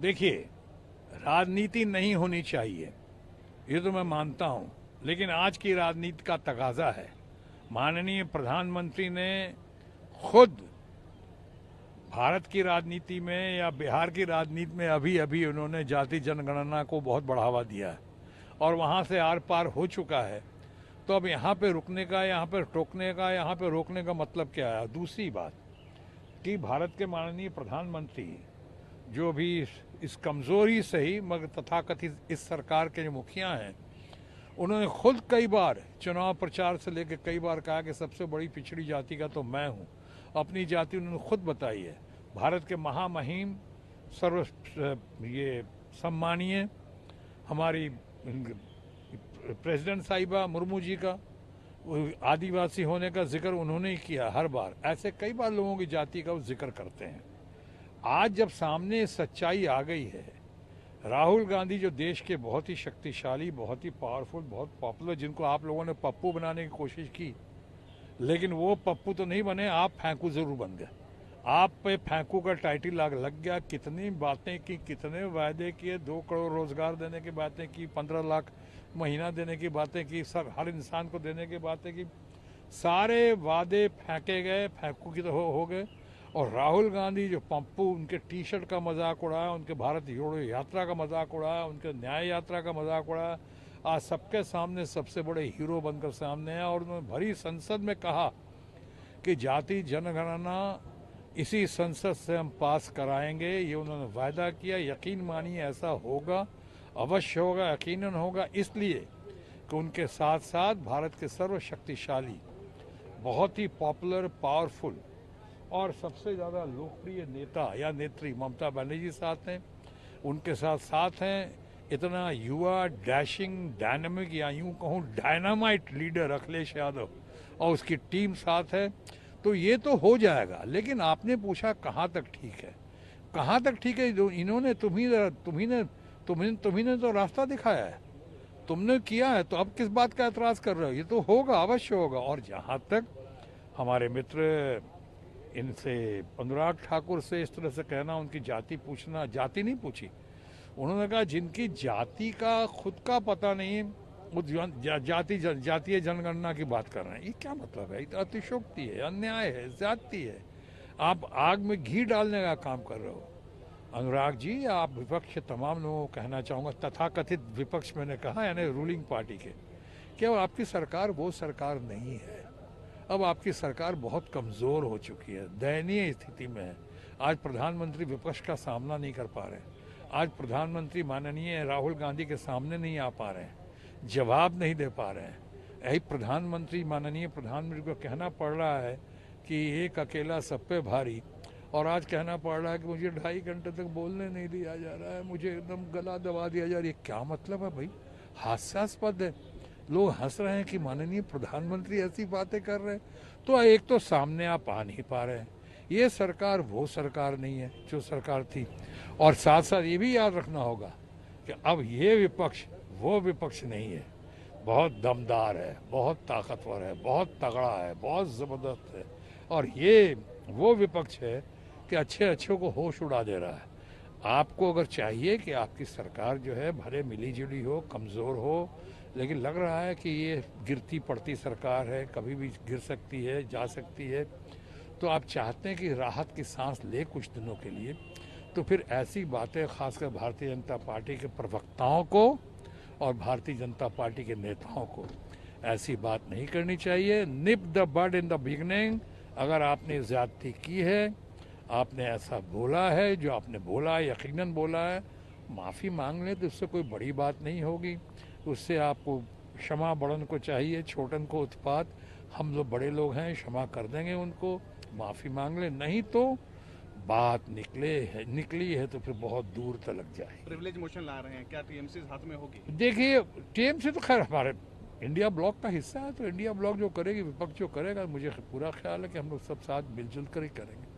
देखिए, राजनीति नहीं होनी चाहिए, ये तो मैं मानता हूं, लेकिन आज की राजनीति का तकाजा है। माननीय प्रधानमंत्री ने खुद भारत की राजनीति में या बिहार की राजनीति में अभी अभी उन्होंने जाति जनगणना को बहुत बढ़ावा दिया है और वहां से आर पार हो चुका है। तो अब यहाँ पे रुकने का, यहाँ पे टोकने का, यहाँ पे रोकने का मतलब क्या है? दूसरी बात कि भारत के माननीय प्रधानमंत्री जो भी इस कमजोरी से ही मगर तथाकथित इस सरकार के जो मुखिया हैं, उन्होंने खुद कई बार चुनाव प्रचार से लेकर कई बार कहा कि सबसे बड़ी पिछड़ी जाति का तो मैं हूं। अपनी जाति उन्होंने खुद बताई है। भारत के महामहिम सर्व ये सम्मानीय हमारी प्रेसिडेंट साहिबा मुर्मू जी का आदिवासी होने का जिक्र उन्होंने ही किया हर बार। ऐसे कई बार लोगों की जाति का वो जिक्र करते हैं। आज जब सामने सच्चाई आ गई है, राहुल गांधी जो देश के बहुत ही शक्तिशाली, बहुत ही पावरफुल, बहुत पॉपुलर, जिनको आप लोगों ने पप्पू बनाने की कोशिश की, लेकिन वो पप्पू तो नहीं बने, आप फेंकू जरूर बन गए। आप पे फेंकू का टाइटल लग गया। कितनी बातें की, कितने वायदे किए, 2 करोड़ रोजगार देने की बातें की, 15 लाख महीना देने की बातें की, सब हर इंसान को देने की बातें की। सारे वादे फेंके गए, फेंकू की तो हो गए। और राहुल गांधी जो पप्पू, उनके टी शर्ट का मजाक उड़ाया, उनके भारत जोड़ो यात्रा का मजाक उड़ाया, उनके न्याय यात्रा का मजाक उड़ाया, आज सबके सामने सबसे बड़े हीरो बनकर सामने हैं। और उन्होंने भरी संसद में कहा कि जाति जनगणना इसी संसद से हम पास कराएंगे। ये उन्होंने वायदा किया। यकीन मानिए ऐसा होगा, अवश्य होगा, यकीनन होगा। इसलिए कि उनके साथ साथ भारत के सर्वशक्तिशाली, बहुत ही पॉपुलर, पावरफुल और सबसे ज़्यादा लोकप्रिय नेता या नेत्री ममता बनर्जी साथ हैं, उनके साथ साथ हैं इतना युवा, डैशिंग, डायनामिक या यूं कहूँ डायनामाइट लीडर अखिलेश यादव और उसकी टीम साथ है। तो ये तो हो जाएगा। लेकिन आपने पूछा कहाँ तक ठीक है, कहाँ तक ठीक है? इन्होंने तुम्ही ने तो रास्ता दिखाया है, तुमने किया है, तो अब किस बात का एतराज़ कर रहे हो? ये तो होगा, अवश्य होगा। और जहाँ तक हमारे मित्र इनसे अनुराग ठाकुर से इस तरह से कहना, उनकी जाति पूछना, जाति नहीं पूछी, उन्होंने कहा जिनकी जाति का खुद का पता नहीं, वो जातीय जनगणना की बात कर रहे हैं। ये क्या मतलब है? ये तो अतिशोक्ति है, अन्याय है, ज्यादती है। आप आग में घी डालने का काम कर रहे हो। अनुराग जी, आप विपक्ष तमाम लोगों को कहना चाहूँगा, तथाकथित विपक्ष मैंने कहा यानी रूलिंग पार्टी के, क्या आपकी सरकार वो सरकार नहीं है। अब आपकी सरकार बहुत कमज़ोर हो चुकी है, दयनीय स्थिति में है। आज प्रधानमंत्री विपक्ष का सामना नहीं कर पा रहे हैं। आज प्रधानमंत्री माननीय राहुल गांधी के सामने नहीं आ पा रहे हैं, जवाब नहीं दे पा रहे हैं। यही प्रधानमंत्री, माननीय प्रधानमंत्री को कहना पड़ रहा है कि एक अकेला सब पे भारी, और आज कहना पड़ रहा है कि मुझे 2.5 घंटे तक बोलने नहीं दिया जा रहा है, मुझे एकदम गला दबा दिया जा रहा है। ये क्या मतलब है भाई? हास्यास्पद है। लोग हंस रहे हैं कि माननीय प्रधानमंत्री ऐसी बातें कर रहे हैं। तो एक तो सामने आप आ नहीं पा रहे हैं। ये सरकार वो सरकार नहीं है जो सरकार थी। और साथ साथ ये भी याद रखना होगा कि अब ये विपक्ष वो विपक्ष नहीं है। बहुत दमदार है, बहुत ताकतवर है, बहुत तगड़ा है, बहुत ज़बरदस्त है। और ये वो विपक्ष है कि अच्छे अच्छों को होश उड़ा दे रहा है। आपको अगर चाहिए कि आपकी सरकार जो है भले मिली जुली हो, कमज़ोर हो, लेकिन लग रहा है कि ये गिरती पड़ती सरकार है, कभी भी गिर सकती है, जा सकती है, तो आप चाहते हैं कि राहत की सांस ले कुछ दिनों के लिए, तो फिर ऐसी बातें खासकर भारतीय जनता पार्टी के प्रवक्ताओं को और भारतीय जनता पार्टी के नेताओं को ऐसी बात नहीं करनी चाहिए। Nip the bud in the beginning. अगर आपने ज्यादती की है, आपने ऐसा बोला है, जो आपने बोला है यकीनन बोला है, माफ़ी मांग लें तो उससे कोई बड़ी बात नहीं होगी। उससे आपको क्षमा बड़न को चाहिए, छोटन को उत्पात। हम लोग बड़े लोग हैं, क्षमा कर देंगे उनको, माफ़ी मांग लें। नहीं तो बात निकली है तो फिर बहुत दूर तक जाए। प्रिविलेज मोशन ला रहे हैं, क्या टीएमसी हाथ में होगी? देखिए, टीएमसी तो खैर हमारे इंडिया ब्लॉक का हिस्सा है, तो इंडिया ब्लॉक जो करेगी, विपक्ष जो करेगा, मुझे पूरा ख्याल है कि हम लोग सब साथ मिलजुल कर ही करेंगे।